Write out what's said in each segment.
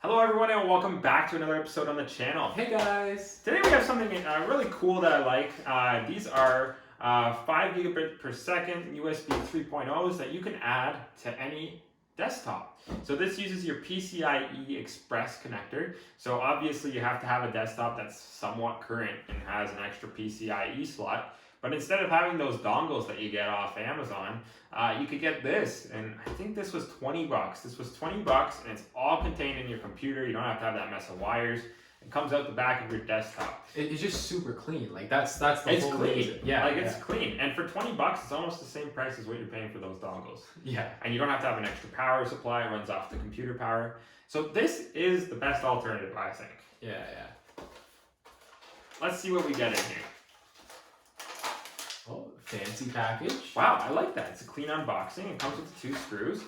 Hello everyone and welcome back to another episode on the channel. Hey guys! Today we have something really cool that I like. These are 5 gigabit per second USB 3.0s that you can add to any desktop. So this uses your PCIe Express connector. So obviously you have to have a desktop that's somewhat current and has an extra PCIe slot. But instead of having those dongles that you get off Amazon, you could get this, and I think this was 20 bucks. This was 20 bucks, and it's all contained in your computer. You don't have to have that mess of wires. It comes out the back of your desktop. It's just super clean. Like that's the It's whole clean. reason. Yeah, like it's clean, and for 20 bucks, it's almost the same price as what you're paying for those dongles. Yeah. And you don't have to have an extra power supply. It runs off the computer power. So this is the best alternative, I think. Yeah. Let's see what we get in here. Oh, fancy package. Wow, I like that. It's a clean unboxing. It comes with 2 screws,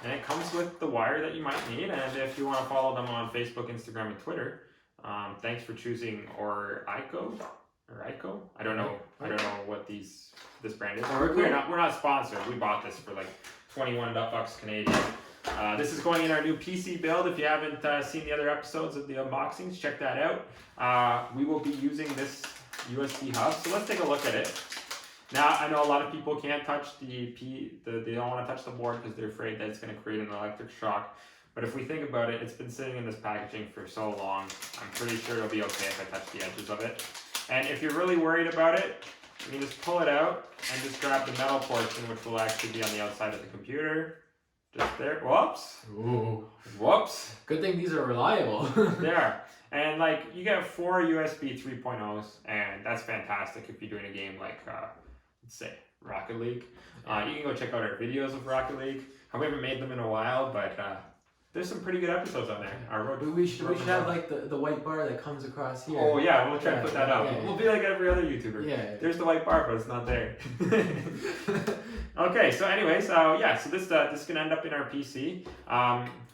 and it comes with the wire that you might need. And if you want to follow them on Facebook, Instagram, and Twitter, thanks for choosing Ico. I don't know. I don't know what this brand is. We're not sponsored. We bought this for like 21 bucks Canadian. This is going in our new PC build. If you haven't seen the other episodes of the unboxings, check that out. We will be using this USB hub. So let's take a look at it. Now, I know a lot of people can't touch they don't want to touch the board because they're afraid that it's going to create an electric shock. But if we think about it, it's been sitting in this packaging for so long, I'm pretty sure it'll be okay if I touch the edges of it. And if you're really worried about it, you can just pull it out and just grab the metal portion, which will actually be on the outside of the computer. Just there. Whoops. Ooh. Whoops. Good thing these are reliable. They are. And like, you get 4 USB 3.0s, and that's fantastic if you're doing a game like let's say Rocket League. You can go check out our videos of Rocket League. We haven't made them in a while, but there's some pretty good episodes on there. We should have like the white bar that comes across here. Oh yeah, we'll try to put that up. Yeah. We'll be like every other YouTuber. Yeah. There's the white bar, but it's not there. Okay, so anyways, so this can end up in our PC.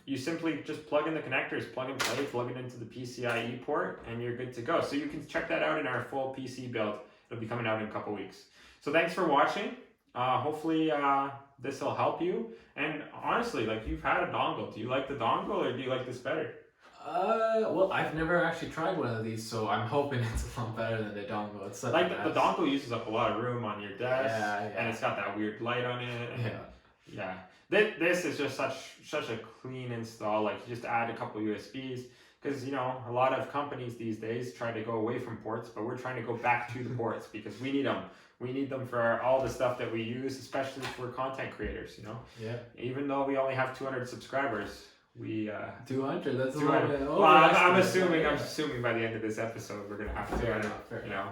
You simply just plug in the connectors, plug and play, plug it into the PCIe port, and you're good to go. So you can check that out in our full PC build. It'll be coming out in a couple weeks. So thanks for watching. Hopefully this will help you. And honestly, like, you've had a dongle. Do you like the dongle or do you like this better? Well, I've never actually tried one of these, so I'm hoping it's a lot better than the dongle. It's like the dongle uses up a lot of room on your desk, and it's got that weird light on it. Yeah. This is just such a clean install. Like, you just add a couple USBs. Because, you know, a lot of companies these days try to go away from ports, but we're trying to go back to the ports because we need them. We need them for all the stuff that we use, especially for content creators, you know? Yeah. Even though we only have 200 subscribers, we... 200, that's 200. Well, I'm assuming by the end of this episode, we're going to have 200, you know?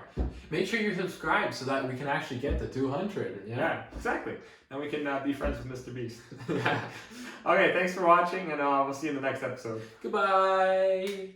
Make sure you're subscribed so that we can actually get to 200. Yeah, exactly. Then we can be friends with Mr. Beast. Okay, thanks for watching, and we'll see you in the next episode. Goodbye.